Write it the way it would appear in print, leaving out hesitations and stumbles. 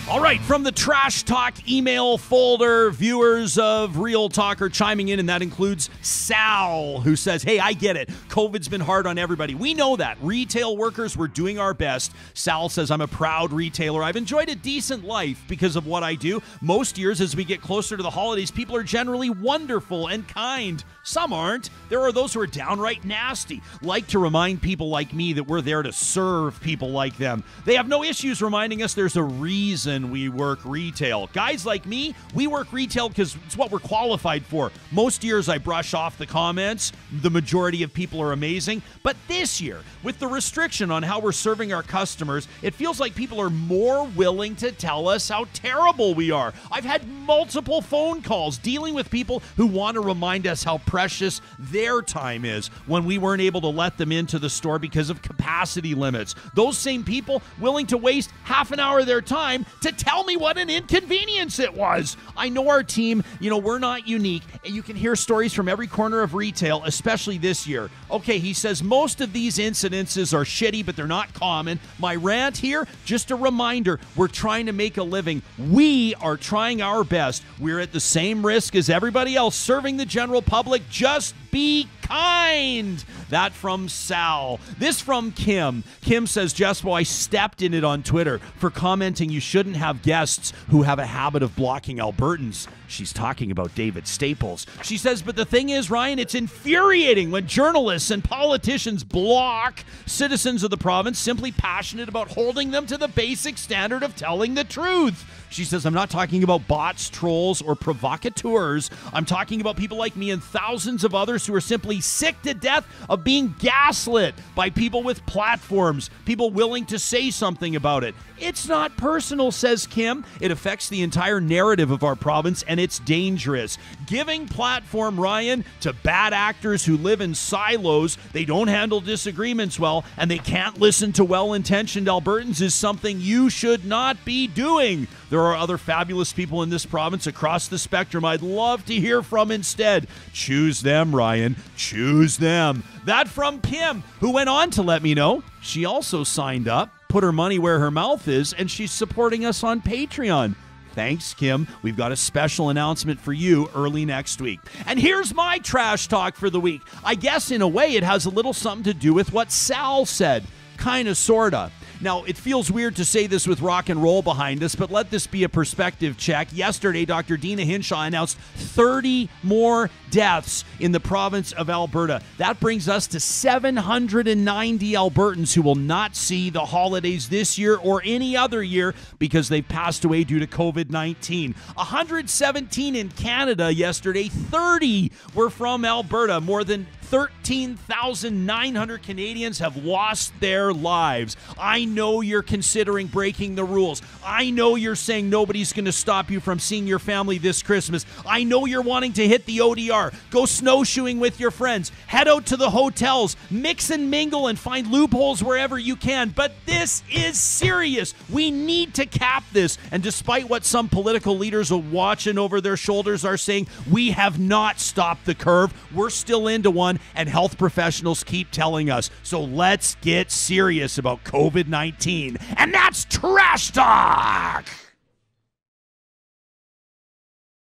All right, from the Trash Talk email folder, viewers of Real Talk are chiming in, and that includes Sal, who says, hey, I get it. COVID's been hard on everybody. We know that. Retail workers, we're doing our best. Sal says, I'm a proud retailer. I've enjoyed a decent life because of what I do. Most years, as we get closer to the holidays, people are generally wonderful and kind. Some aren't. There are those who are downright nasty, like to remind people like me that we're there to serve people like them. They have no issues reminding us there's a reason we work retail. Guys like me, we work retail because it's what we're qualified for. Most years I brush off the comments. The majority of people are amazing. But this year, with the restriction on how we're serving our customers, it feels like people are more willing to tell us how terrible we are. I've had multiple phone calls dealing with people who want to remind us how precious their time is when we weren't able to let them into the store because of capacity limits. Those same people willing to waste half an hour of their time to tell me what an inconvenience it was. I know our team, we're not unique, and you can hear stories from every corner of retail, especially this year. Okay, he says most of these incidences are shitty, but they're not common. My rant here, just a reminder, we're trying to make a living. We are trying our best. We're at the same risk as everybody else serving the general public. Just be kind. That from Sal. This from Kim. Kim says, Jespo, I stepped in it on Twitter for commenting you shouldn't have guests who have a habit of blocking Albertans. She's talking about David Staples. She says, but the thing is, Ryan, it's infuriating when journalists and politicians block citizens of the province simply passionate about holding them to the basic standard of telling the truth. She says, I'm not talking about bots, trolls, or provocateurs. I'm talking about people like me and thousands of others who are simply sick to death of being gaslit by people with platforms, people willing to say something about it. It's not personal, says Kim. It affects the entire narrative of our province, and it's dangerous. Giving platform, Ryan, to bad actors who live in silos, they don't handle disagreements well, and they can't listen to well-intentioned Albertans is something you should not be doing. There are other fabulous people in this province across the spectrum I'd love to hear from instead. Choose them, Ryan. Choose them. That from Kim, who went on to let me know she also signed up, put her money where her mouth is, and she's supporting us on Patreon. Thanks, Kim. We've got a special announcement for you early next week. And here's my trash talk for the week. I guess in a way it has a little something to do with what Sal said. Kinda, sorta. Now, it feels weird to say this with rock and roll behind us, but let this be a perspective check. Yesterday, Dr. Dina Hinshaw announced 30 more deaths in the province of Alberta. That brings us to 790 Albertans who will not see the holidays this year or any other year because they've passed away due to COVID-19. 117 in Canada yesterday. 30 were from Alberta. More than 13,900 Canadians have lost their lives. I know you're considering breaking the rules. I know you're saying nobody's going to stop you from seeing your family this Christmas. I know you're wanting to hit the ODR, go snowshoeing with your friends, head out to the hotels, mix and mingle and find loopholes wherever you can. But this is serious. We need to cap this. And despite what some political leaders watching over their shoulders are saying, we have not stopped the curve. We're still into one. And health professionals keep telling us. So let's get serious about COVID-19. And that's Trash Talk!